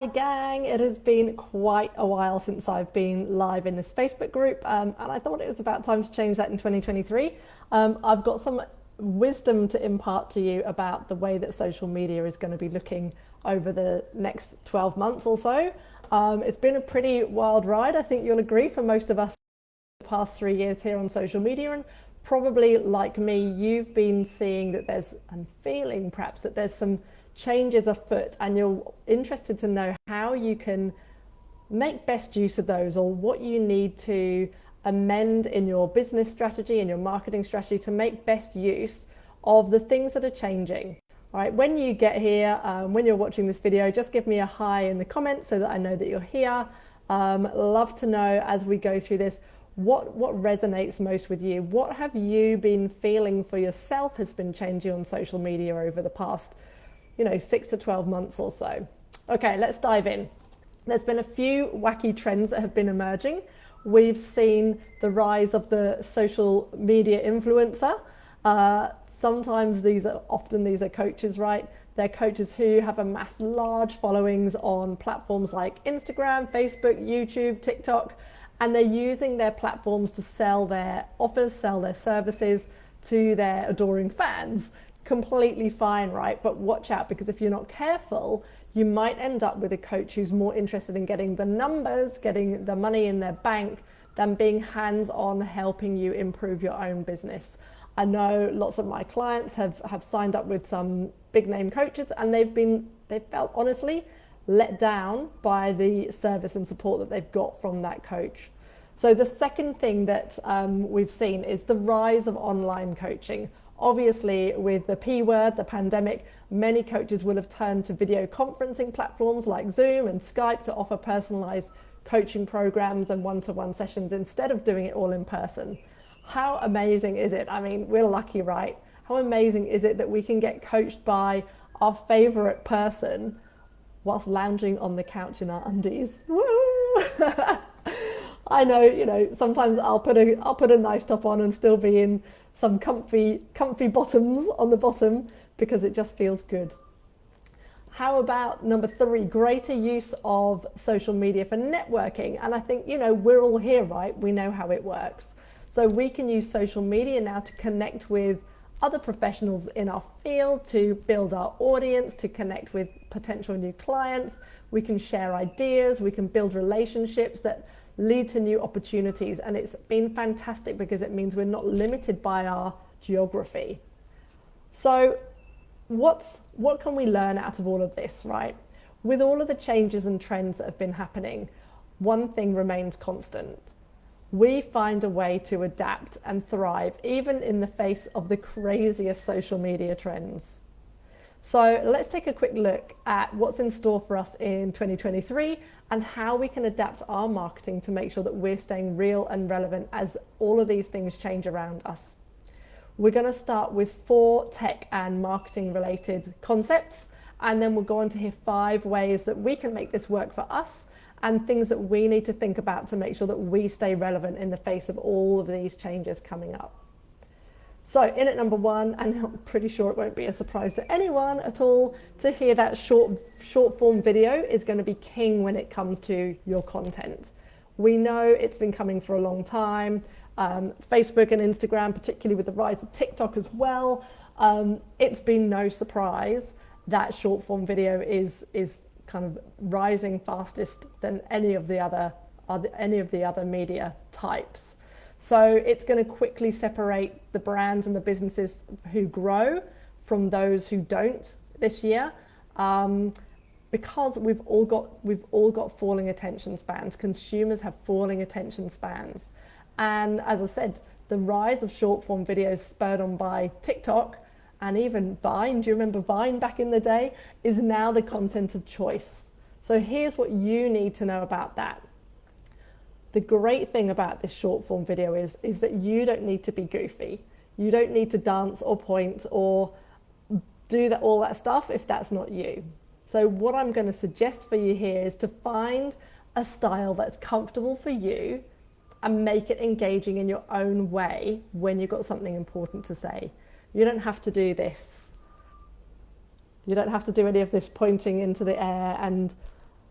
Hey gang, it has been quite a while since I've been live in this Facebook group, and I thought it was about time to change that in 2023. I've got some wisdom to impart to you about the way that social media is going to be looking over the next 12 months or so. It's been a pretty wild ride, I think you'll agree, for most of us the past 3 years here on social media, and probably like me, you've been seeing that there's, and feeling perhaps that there's some changes afoot, and you're interested to know how you can make best use of those, or what you need to amend in your business strategy and your marketing strategy to make best use of the things that are changing. All right, when you get here, when you're watching this video, just give me a hi in the comments so that I know that you're here. Love to know as we go through this what resonates most with you. What have you been feeling for yourself has been changing on social media over the past 6 to 12 months or so. Okay, let's dive in. There's been a few wacky trends that have been emerging. We've seen the rise of the social media influencer. Sometimes these are coaches, right? They're coaches who have amassed large followings on platforms like Instagram, Facebook, YouTube, TikTok, and they're using their platforms to sell their offers, sell their services to their adoring fans. Completely fine, right? But watch out, because if you're not careful, you might end up with a coach who's more interested in getting the numbers, getting the money in their bank, than being hands-on helping you improve your own business. I know lots of my clients have signed up with some big name coaches, and they've felt honestly let down by the service and support that they've got from that coach. So the second thing that we've seen is the rise of online coaching. Obviously, with the P word, the pandemic, many coaches will have turned to video conferencing platforms like Zoom and Skype to offer personalized coaching programs and one-to-one sessions instead of doing it all in person. How amazing is it? I mean, we're lucky, right? How amazing is it that we can get coached by our favorite person whilst lounging on the couch in our undies? Woo! I know, sometimes I'll put a nice top on and still be in some comfy bottoms on the bottom because it just feels good. How about number 3, greater use of social media for networking? And I think, we're all here, right? We know how it works. So we can use social media now to connect with other professionals in our field, to build our audience, to connect with potential new clients. We can share ideas, we can build relationships that lead to new opportunities, and it's been fantastic because it means we're not limited by our geography. So what can we learn out of all of this, right? With all of the changes and trends that have been happening, one thing remains constant. We find a way to adapt and thrive even in the face of the craziest social media trends. So let's take a quick look at what's in store for us in 2023 and how we can adapt our marketing to make sure that we're staying real and relevant as all of these things change around us. We're going to start with 4 tech and marketing related concepts, and then we'll go on to hear 5 ways that we can make this work for us and things that we need to think about to make sure that we stay relevant in the face of all of these changes coming up. So in at number 1, and I'm pretty sure it won't be a surprise to anyone at all to hear that short form video is going to be king when it comes to your content. We know it's been coming for a long time. Facebook and Instagram, particularly with the rise of TikTok as well, it's been no surprise that short form video is kind of rising fastest than any of the other media types. So it's going to quickly separate the brands and the businesses who grow from those who don't this year, because we've all got falling attention spans. Consumers have falling attention spans, and as I said, the rise of short form videos spurred on by TikTok and even Vine, do you remember Vine back in the day, is now the content of choice. So here's what you need to know about that. The great thing about this short form video is that you don't need to be goofy. You don't need to dance or point or do all that stuff if that's not you. So what I'm going to suggest for you here is to find a style that's comfortable for you and make it engaging in your own way when you've got something important to say. You don't have to do this. You don't have to do any of this pointing into the air and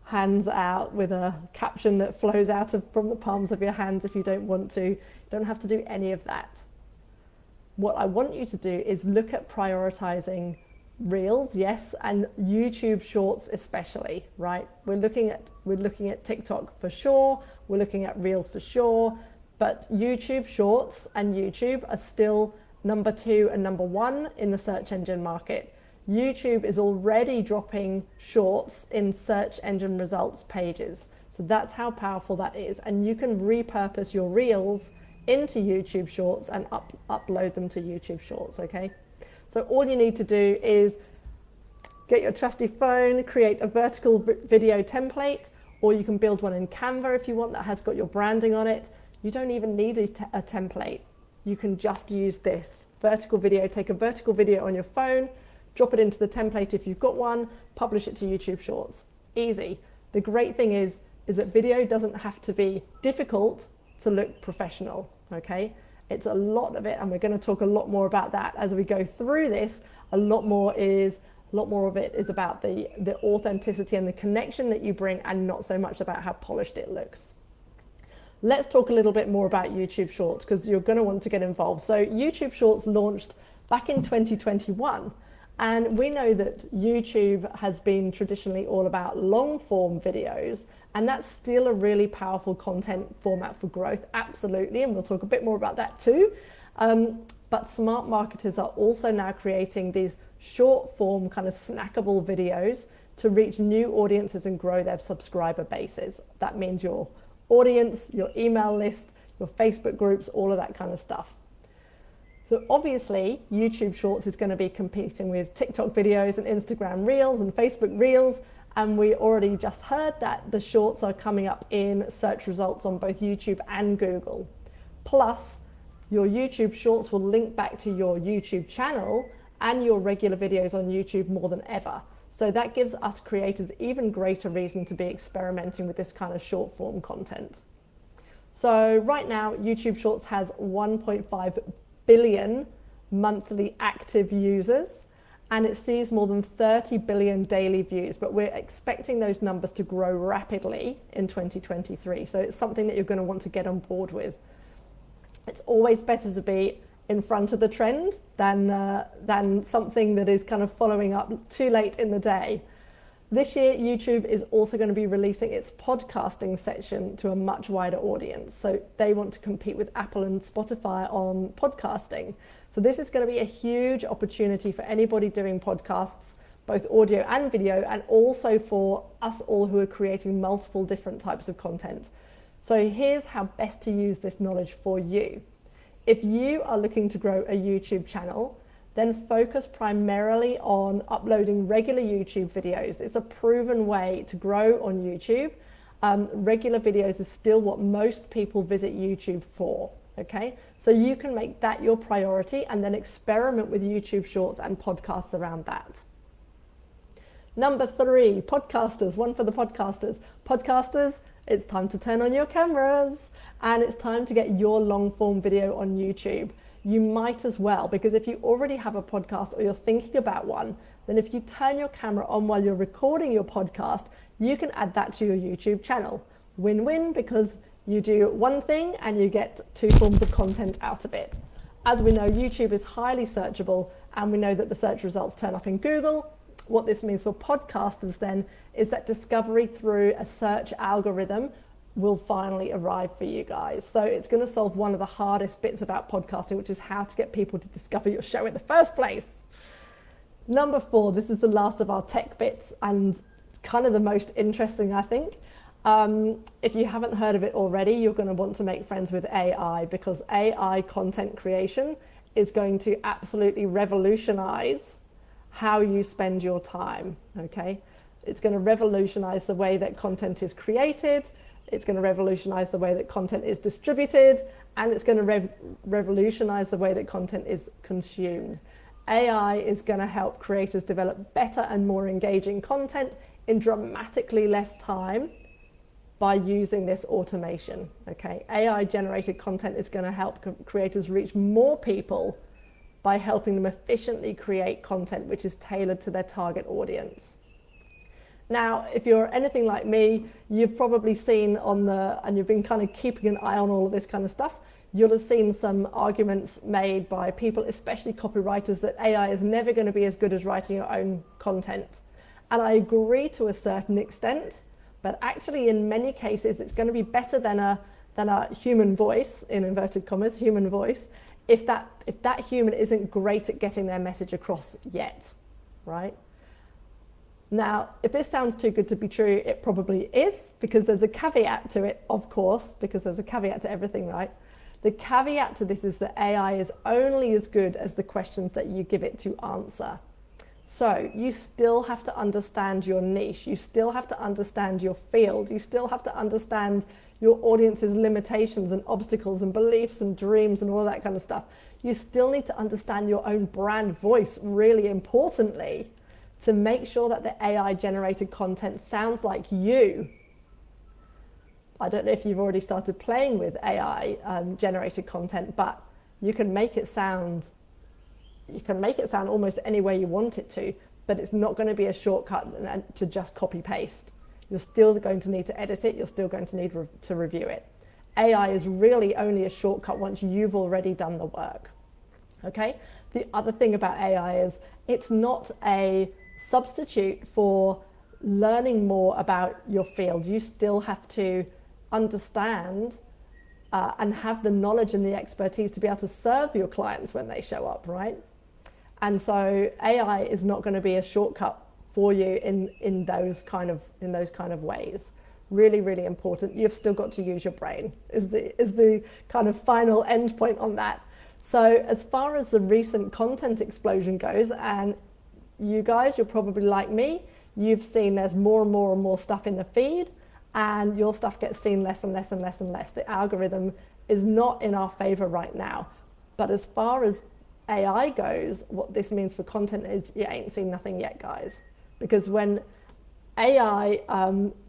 hands out with a caption that flows out from the palms of your hands if you don't want to. You don't have to do any of that. What I want you to do is look at prioritizing Reels, yes, and YouTube Shorts especially, right? We're looking at TikTok for sure, we're looking at Reels for sure, but YouTube Shorts and YouTube are still number 2 and number 1 in the search engine market. YouTube is already dropping shorts in search engine results pages. So that's how powerful that is. And you can repurpose your Reels into YouTube Shorts and upload them to YouTube Shorts, okay? So all you need to do is get your trusty phone, create a vertical video template, or you can build one in Canva if you want that has got your branding on it. You don't even need a template. You can just use this vertical video. Take a vertical video on your phone, drop it into the template if you've got one, publish it to YouTube Shorts. Easy. The great thing is that video doesn't have to be difficult to look professional, okay? It's a lot of it, and we're going to talk a lot more about that as we go through this. A lot more of it is about the authenticity and the connection that you bring, and not so much about how polished it looks. Let's talk a little bit more about YouTube Shorts, because you're going to want to get involved. So YouTube Shorts launched back in 2021, and we know that YouTube has been traditionally all about long form videos, and that's still a really powerful content format for growth, absolutely, and we'll talk a bit more about that too. But smart marketers are also now creating these short form kind of snackable videos to reach new audiences and grow their subscriber bases. That means your audience, your email list, your Facebook groups, all of that kind of stuff. So obviously YouTube Shorts is going to be competing with TikTok videos and Instagram Reels and Facebook Reels, and we already just heard that the shorts are coming up in search results on both YouTube and Google. Plus, your YouTube Shorts will link back to your YouTube channel and your regular videos on YouTube more than ever. So that gives us creators even greater reason to be experimenting with this kind of short form content. So right now, YouTube Shorts has 1.5 billion monthly active users, and it sees more than 30 billion daily views, but we're expecting those numbers to grow rapidly in 2023. So it's something that you're going to want to get on board with. It's always better to be in front of the trend than something that is kind of following up too late in the day. This year, YouTube is also going to be releasing its podcasting section to a much wider audience. So they want to compete with Apple and Spotify on podcasting. So this is going to be a huge opportunity for anybody doing podcasts, both audio and video, and also for us all who are creating multiple different types of content. So here's how best to use this knowledge for you. If you are looking to grow a YouTube channel, then focus primarily on uploading regular YouTube videos. It's a proven way to grow on YouTube. Regular videos is still what most people visit YouTube for, okay? So you can make that your priority and then experiment with YouTube Shorts and podcasts around that. Number 3, podcasters, one for the podcasters. Podcasters, it's time to turn on your cameras and it's time to get your long form video on YouTube. You might as well, because if you already have a podcast or you're thinking about one, then if you turn your camera on while you're recording your podcast, you can add that to your YouTube channel. Win-win, because you do one thing and you get 2 forms of content out of it. As we know, YouTube is highly searchable, and we know that the search results turn up in Google. What this means for podcasters then is that discovery through a search algorithm will finally arrive for you guys. So it's going to solve one of the hardest bits about podcasting, which is how to get people to discover your show in the first place. Number 4, this is the last of our tech bits and kind of the most interesting, I think. If you haven't heard of it already, you're going to want to make friends with AI, because AI content creation is going to absolutely revolutionize how you spend your time, okay? It's going to revolutionize the way that content is created, it's going to revolutionize the way that content is distributed, and it's going to revolutionize the way that content is consumed. AI is going to help creators develop better and more engaging content in dramatically less time by using this automation, okay? AI generated content is going to help creators reach more people by helping them efficiently create content which is tailored to their target audience. Now, if you're anything like me, you've probably seen and you've been kind of keeping an eye on all of this kind of stuff, you'll have seen some arguments made by people, especially copywriters, that AI is never going to be as good as writing your own content. And I agree to a certain extent, but actually in many cases, it's going to be better than a human voice, in inverted commas, human voice, if that human isn't great at getting their message across yet, right? Now, if this sounds too good to be true, it probably is, because there's a caveat to it, of course, because there's a caveat to everything, right? The caveat to this is that AI is only as good as the questions that you give it to answer. So you still have to understand your niche. You still have to understand your field. You still have to understand your audience's limitations and obstacles and beliefs and dreams and all that kind of stuff. You still need to understand your own brand voice, really importantly, to make sure that the AI generated content sounds like you. I don't know if you've already started playing with AI generated content, but you can make it sound almost any way you want it to, but it's not going to be a shortcut to just copy paste. You're still going to need to edit it. You're still going to need to review it. AI is really only a shortcut once you've already done the work. Okay? The other thing about AI is it's not a substitute for learning more about your field. You still have to understand and have the knowledge and the expertise to be able to serve your clients when they show up, right? And so AI is not going to be a shortcut for you in those kind of ways. Really, really important. You've still got to use your brain is the kind of final end point on that. So as far as the recent content explosion goes, and you guys, you're probably like me, you've seen there's more and more and more stuff in the feed, and your stuff gets seen less and less and less and less. The algorithm is not in our favor right now. But as far as AI goes, what this means for content is you ain't seen nothing yet, guys. Because when AI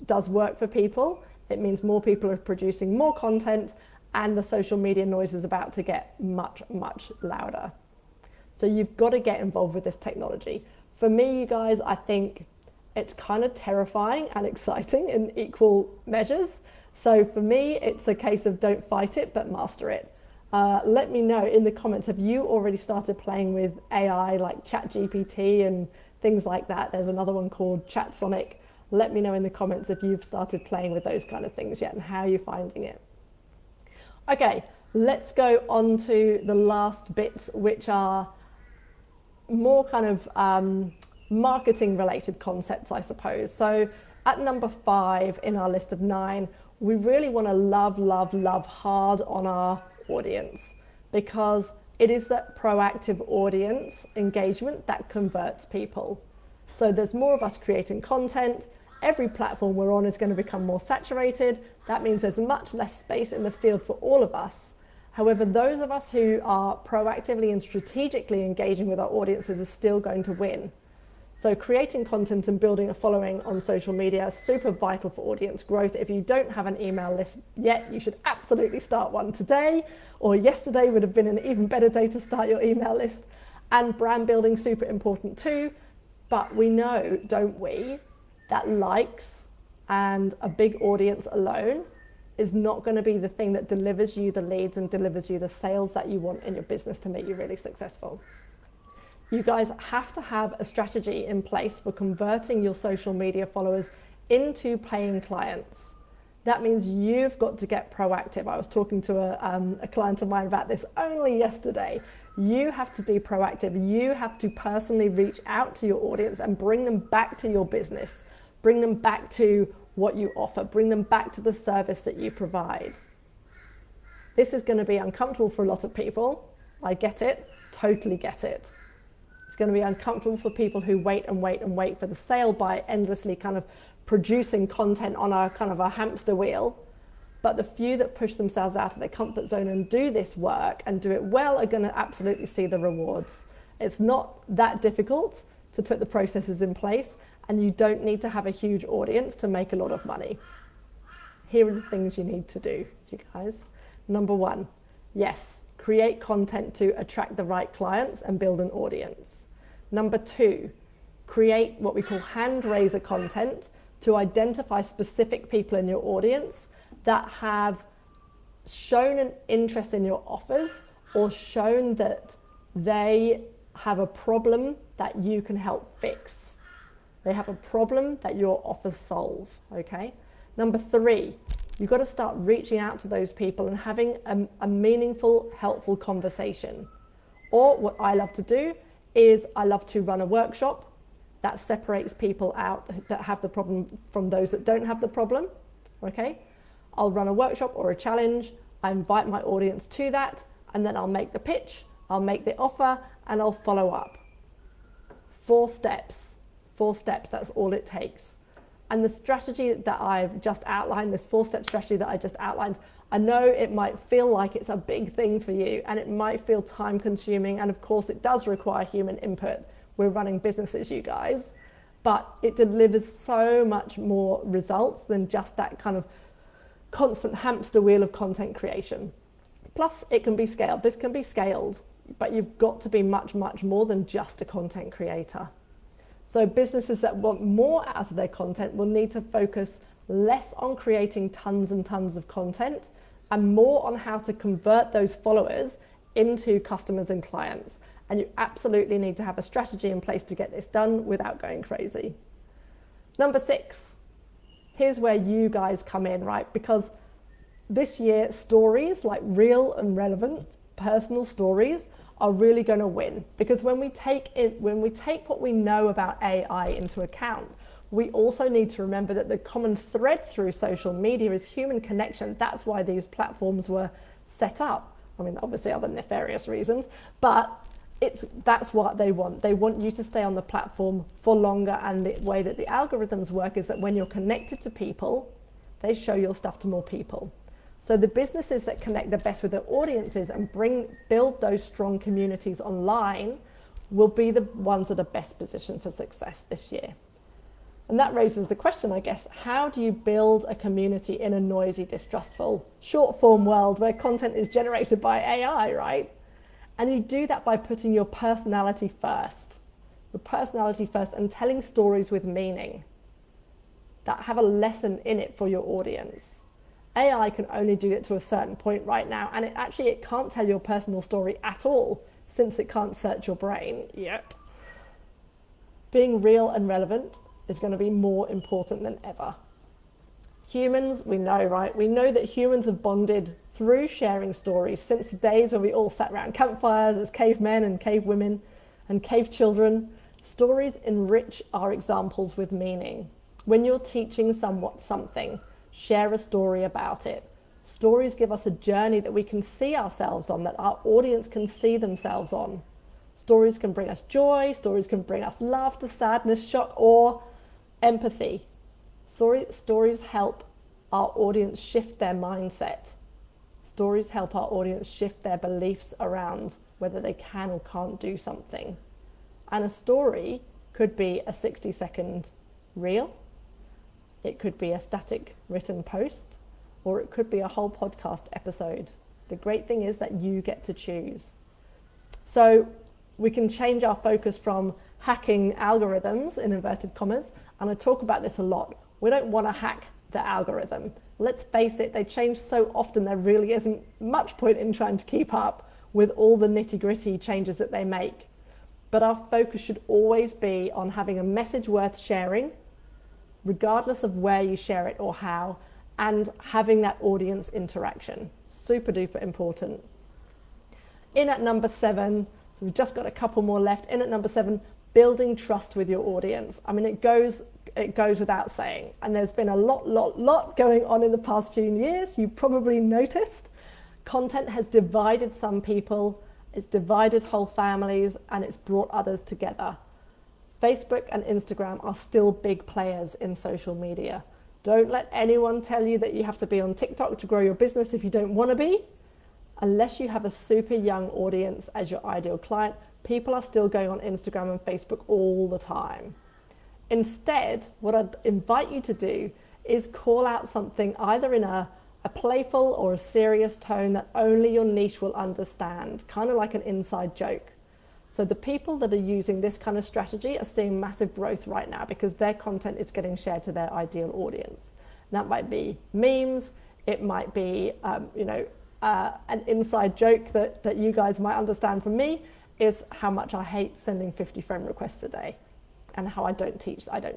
does work for people, it means more people are producing more content, and the social media noise is about to get much, much louder. So you've got to get involved with this technology. For me, you guys, I think it's kind of terrifying and exciting in equal measures. So for me, it's a case of don't fight it, but master it. Let me know in the comments, have you already started playing with AI like ChatGPT and things like that? There's another one called ChatSonic. Let me know in the comments if you've started playing with those kind of things yet and how you're finding it. Okay, let's go on to the last bits, which are more kind of marketing related concepts, I suppose. So at number 5 in our list of 9, we really want to love hard on our audience, because it is that proactive audience engagement that converts people. So there's more of us creating content. Every platform we're on is going to become more saturated. That means there's much less space in the field for all of us. However, those of us who are proactively and strategically engaging with our audiences are still going to win. So creating content and building a following on social media is super vital for audience growth. If you don't have an email list yet, you should absolutely start one today, or yesterday would have been an even better day to start your email list. And brand building, super important too. But we know, don't we, that likes and a big audience alone is not going to be the thing that delivers you the leads and delivers you the sales that you want in your business to make you really successful. You guys have to have a strategy in place for converting your social media followers into paying clients. That means you've got to get proactive. I was talking to a client of mine about this only yesterday. You have to be proactive. You have to personally reach out to your audience and bring them back to your business. Bring them back to what you offer. Bring them back to the service that you provide. This is going to be uncomfortable for a lot of people. I get it. Totally get it. It's going to be uncomfortable for people who wait for the sale by endlessly kind of producing content on a kind of a hamster wheel. But the few that push themselves out of their comfort zone and do this work and do it well are going to absolutely see the rewards. It's not that difficult to put the processes in place, and you don't need to have a huge audience to make a lot of money. Here are the things you need to do, you guys. Number 1, yes, create content to attract the right clients and build an audience. Number 2, create what we call hand raiser content to identify specific people in your audience that have shown an interest in your offers or shown that they have a problem that you can help fix. They have a problem that your offers solve, okay? Number 3, you've got to start reaching out to those people and having a meaningful, helpful conversation. Or what I love to do is I love to run a workshop that separates people out that have the problem from those that don't have the problem, okay? I'll run a workshop or a challenge, I invite my audience to that, and then I'll make the pitch, I'll make the offer, and I'll follow up. 4 steps, that's all it takes. And the strategy that I've just outlined, this 4-step strategy that I just outlined, I know it might feel like it's a big thing for you and it might feel time consuming, and of course it does require human input. We're running businesses, you guys, but it delivers so much more results than just that kind of constant hamster wheel of content creation. Plus it can be scaled. This can be scaled, but you've got to be much, much more than just a content creator. So businesses that want more out of their content will need to focus less on creating tons and tons of content and more on how to convert those followers into customers and clients. And you absolutely need to have a strategy in place to get this done without going crazy. Number 6, here's where you guys come in, right? Because this year, stories, like real and relevant personal stories, are really going to win, because when we take what we know about AI into account, we also need to remember that the common thread through social media is human connection. That's why these platforms were set up. I mean, obviously other nefarious reasons, but that's what they want. They want you to stay on the platform for longer, and the way that the algorithms work is that when you're connected to people, they show your stuff to more people. So the businesses that connect the best with their audiences and build those strong communities online will be the ones that are best positioned for success this year. And that raises the question, I guess, how do you build a community in a noisy, distrustful, short form world where content is generated by AI, right? And you do that by putting your personality first. Your personality first, and telling stories with meaning that have a lesson in it for your audience. AI can only do it to a certain point right now, and it can't tell your personal story at all, since it can't search your brain yet. Being real and relevant is going to be more important than ever. Humans, we know, right? We know that humans have bonded through sharing stories since the days when we all sat around campfires as cavemen and cavewomen and cave children. Stories enrich our examples with meaning. When you're teaching something, share a story about it. Stories give us a journey that we can see ourselves on, that our audience can see themselves on. Stories can bring us joy, stories can bring us laughter, sadness, shock, or empathy. Stories help our audience shift their mindset. Stories help our audience shift their beliefs around whether they can or can't do something. And a story could be a 60-second reel. It could be a static written post, or it could be a whole podcast episode. The great thing is that you get to choose. So we can change our focus from hacking algorithms, in inverted commas, and I talk about this a lot. We don't want to hack the algorithm. Let's face it, they change so often there really isn't much point in trying to keep up with all the nitty-gritty changes that they make. But our focus should always be on having a message worth sharing, regardless of where you share it or how, and having that audience interaction. Super duper important. In at number 7, so we've just got a couple more left. In at number 7, building trust with your audience. I mean, it goes without saying, and there's been a lot going on in the past few years. You've probably noticed content has divided some people, it's divided whole families, and it's brought others together. Facebook and Instagram are still big players in social media. Don't let anyone tell you that you have to be on TikTok to grow your business if you don't want to be. Unless you have a super young audience as your ideal client, people are still going on Instagram and Facebook all the time. Instead, what I'd invite you to do is call out something either in a playful or a serious tone that only your niche will understand, kind of like an inside joke. So the people that are using this kind of strategy are seeing massive growth right now because their content is getting shared to their ideal audience. That might be memes, it might be, an inside joke that you guys might understand from me is how much I hate sending 50 friend requests a day and how I don't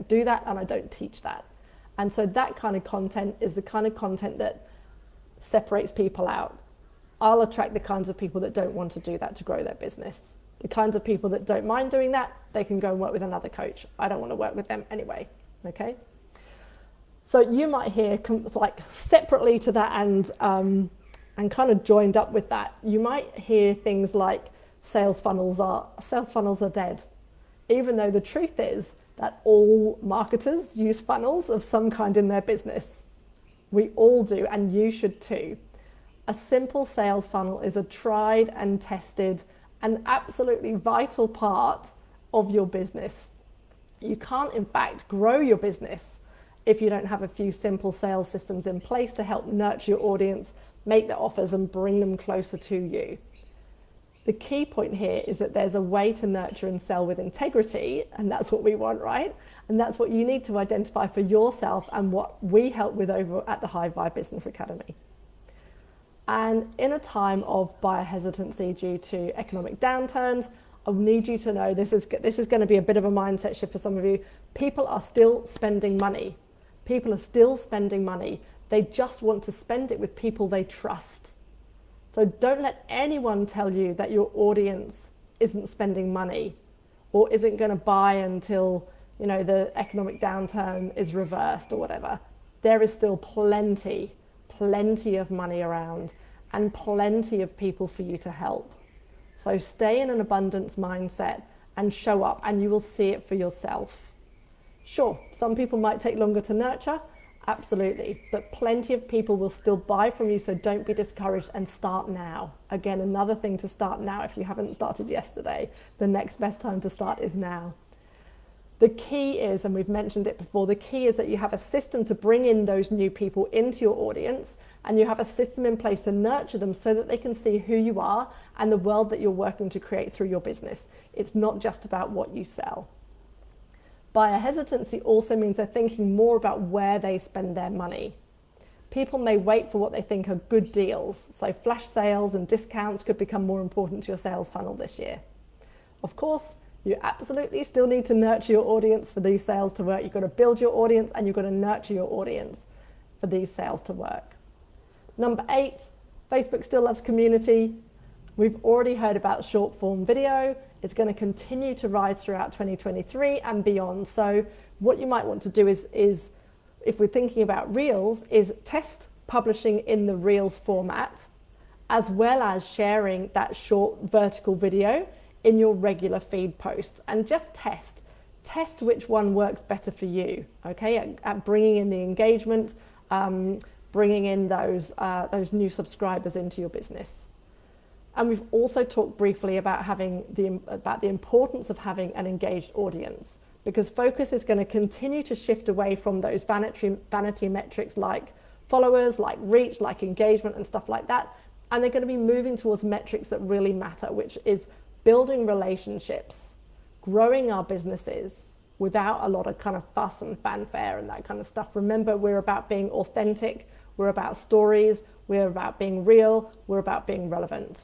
do that and I don't teach that. And so that kind of content is the kind of content that separates people out. I'll attract the kinds of people that don't want to do that to grow their business. The kinds of people that don't mind doing that, they can go and work with another coach. I don't want to work with them anyway, okay? So you might hear like separately to that and kind of joined up with that, you might hear things like sales funnels are dead. Even though the truth is that all marketers use funnels of some kind in their business. We all do, and you should too. A simple sales funnel is a tried and tested and absolutely vital part of your business. You can't, in fact, grow your business if you don't have a few simple sales systems in place to help nurture your audience, make their offers and bring them closer to you. The key point here is that there's a way to nurture and sell with integrity, and that's what we want, right? And that's what you need to identify for yourself and what we help with over at the High Vibe Business Academy. And in a time of buyer hesitancy due to economic downturns, I need you to know this is going to be a bit of a mindset shift for some of you. People are still spending money. People are still spending money. They just want to spend it with people they trust. So don't let anyone tell you that your audience isn't spending money or isn't going to buy until, the economic downturn is reversed or whatever. There is still plenty of money around and plenty of people for you to help. So stay in an abundance mindset and show up, and you will see it for yourself. Sure, some people might take longer to nurture, absolutely, but plenty of people will still buy from you, so don't be discouraged and start now. Again, another thing to start now if you haven't started yesterday. The next best time to start is now. The key is, and we've mentioned it before, the key is that you have a system to bring in those new people into your audience, and you have a system in place to nurture them so that they can see who you are and the world that you're working to create through your business. It's not just about what you sell. Buyer hesitancy also means they're thinking more about where they spend their money. People may wait for what they think are good deals, so flash sales and discounts could become more important to your sales funnel this year. Of course, you absolutely still need to nurture your audience for these sales to work. You've got to build your audience and you've got to nurture your audience for these sales to work. Number 8, Facebook still loves community. We've already heard about short form video. It's going to continue to rise throughout 2023 and beyond. So what you might want to do is if we're thinking about Reels, is test publishing in the Reels format, as well as sharing that short vertical video in your regular feed posts, and just test which one works better for you, okay, at bringing in the engagement, bringing in those new subscribers into your business. And we've also talked briefly about the importance of having an engaged audience, because focus is going to continue to shift away from those vanity metrics like followers, like reach, like engagement and stuff like that. And they're going to be moving towards metrics that really matter, which is building relationships, growing our businesses without a lot of kind of fuss and fanfare and that kind of stuff. Remember, we're about being authentic, we're about stories, we're about being real, we're about being relevant.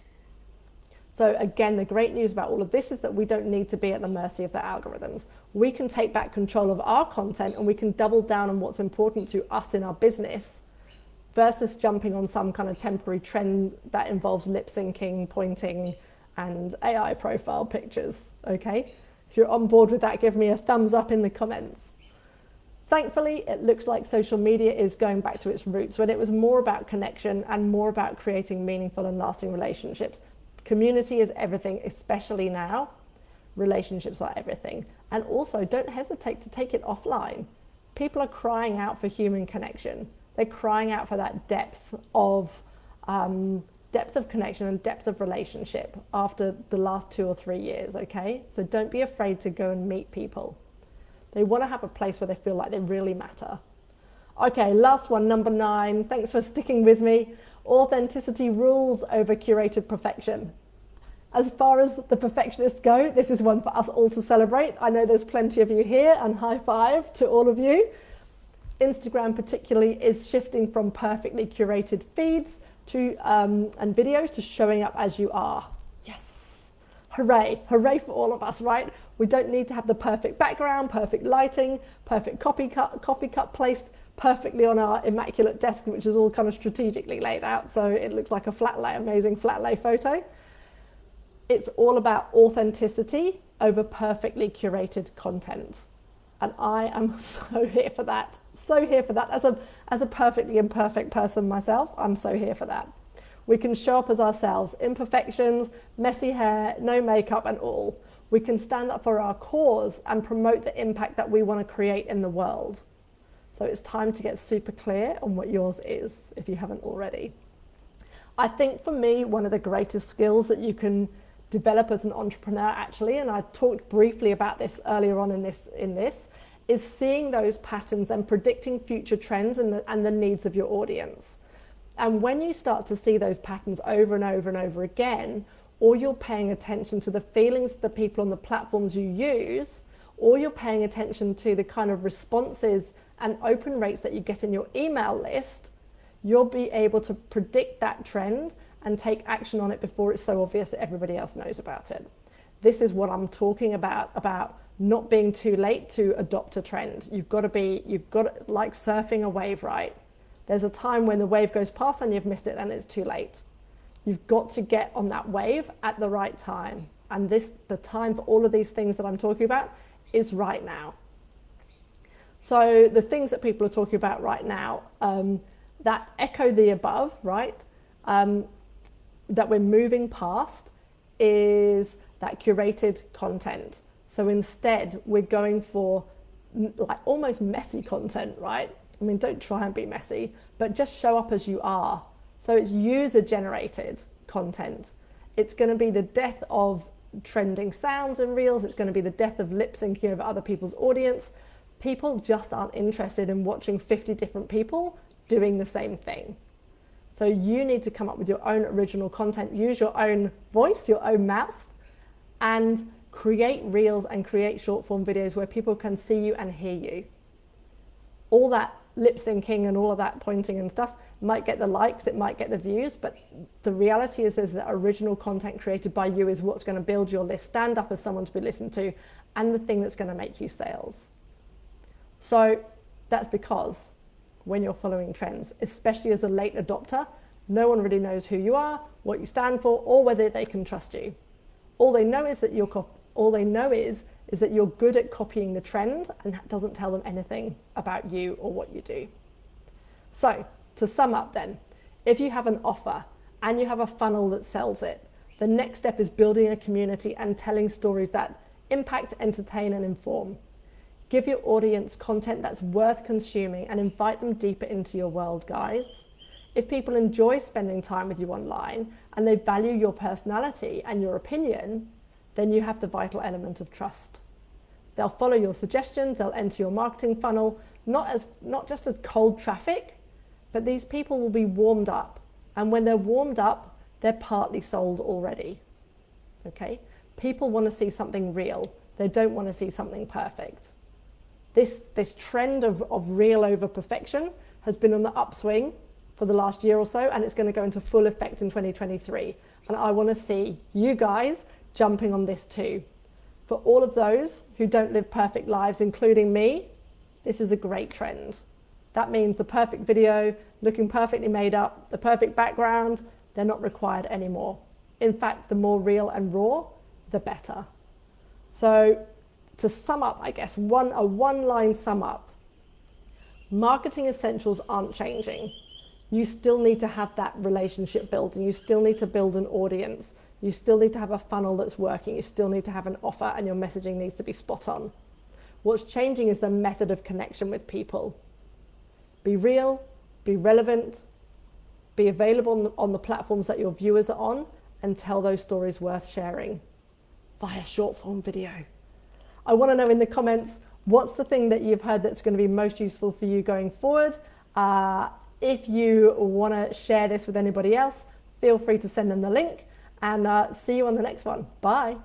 So again, the great news about all of this is that we don't need to be at the mercy of the algorithms. We can take back control of our content and we can double down on what's important to us in our business versus jumping on some kind of temporary trend that involves lip syncing, pointing, and AI profile pictures, okay? If you're on board with that, give me a thumbs up in the comments. Thankfully, it looks like social media is going back to its roots when it was more about connection and more about creating meaningful and lasting relationships. Community is everything, especially now. Relationships are everything. And also, don't hesitate to take it offline. People are crying out for human connection. They're crying out for that depth of connection and depth of relationship after the last 2 or 3 years, okay? So don't be afraid to go and meet people. They want to have a place where they feel like they really matter. Okay, last one, number 9. Thanks for sticking with me. Authenticity rules over curated perfection. As far as the perfectionists go, this is one for us all to celebrate. I know there's plenty of you here, and high five to all of you. Instagram particularly is shifting from perfectly curated feeds to and videos to showing up as you are. Yes, hooray, hooray for all of us, right? We don't need to have the perfect background, perfect lighting, perfect coffee cup placed perfectly on our immaculate desk, which is all kind of strategically laid out so it looks like a flat lay, amazing flat lay photo. It's all about authenticity over perfectly curated content. And I am so here for that. So here for that. As a perfectly imperfect person myself, I'm so here for that. We can show up as ourselves, imperfections, messy hair, no makeup and all. We can stand up for our cause and promote the impact that we want to create in the world. So it's time to get super clear on what yours is, if you haven't already. I think for me, one of the greatest skills that you can develop as an entrepreneur actually, and I talked briefly about this earlier on in this, is seeing those patterns and predicting future trends and the needs of your audience. And when you start to see those patterns over and over and over again, or you're paying attention to the feelings of the people on the platforms you use, or you're paying attention to the kind of responses and open rates that you get in your email list, you'll be able to predict that trend and take action on it before it's so obvious that everybody else knows about it. This is what I'm talking about not being too late to adopt a trend. You've got to, like surfing a wave, right? There's a time when the wave goes past and you've missed it and it's too late. You've got to get on that wave at the right time. And the time for all of these things that I'm talking about is right now. So the things that people are talking about right now, that echo the above, right? That we're moving past is that curated content. So instead, we're going for like almost messy content, right? I mean, don't try and be messy, but just show up as you are. So it's user-generated content. It's going to be the death of trending sounds and reels. It's going to be the death of lip syncing over other people's audience. People just aren't interested in watching 50 different people doing the same thing. So you need to come up with your own original content, use your own voice, your own mouth, and create reels and create short form videos where people can see you and hear you. All that lip syncing and all of that pointing and stuff might get the likes, it might get the views, but the reality is that original content created by you is what's going to build your list, stand up as someone to be listened to, and the thing that's going to make you sales. So that's because when you're following trends, especially as a late adopter, no one really knows who you are, what you stand for, or whether they can trust you. All they know is that you're good at copying the trend, and that doesn't tell them anything about you or what you do. So to sum up then, if you have an offer and you have a funnel that sells it, the next step is building a community and telling stories that impact, entertain, and inform. Give your audience content that's worth consuming and invite them deeper into your world, guys. If people enjoy spending time with you online and they value your personality and your opinion, then you have the vital element of trust. They'll follow your suggestions, they'll enter your marketing funnel, not just as cold traffic, but these people will be warmed up. And when they're warmed up, they're partly sold already. Okay? People want to see something real. They don't want to see something perfect. This trend of real over perfection has been on the upswing for the last year or so, and it's going to go into full effect in 2023. And I want to see you guys jumping on this too. For all of those who don't live perfect lives, including me, this is a great trend. That means the perfect video, looking perfectly made up, the perfect background, they're not required anymore. In fact, the more real and raw, the better. So to sum up, I guess, a one-line sum up, marketing essentials aren't changing. You still need to have that relationship building. You still need to build an audience. You still need to have a funnel that's working. You still need to have an offer, and your messaging needs to be spot on. What's changing is the method of connection with people. Be real, be relevant, be available on the platforms that your viewers are on, and tell those stories worth sharing via short form video. I want to know in the comments, what's the thing that you've heard that's going to be most useful for you going forward? If you want to share this with anybody else, feel free to send them the link. and see you on the next one. Bye.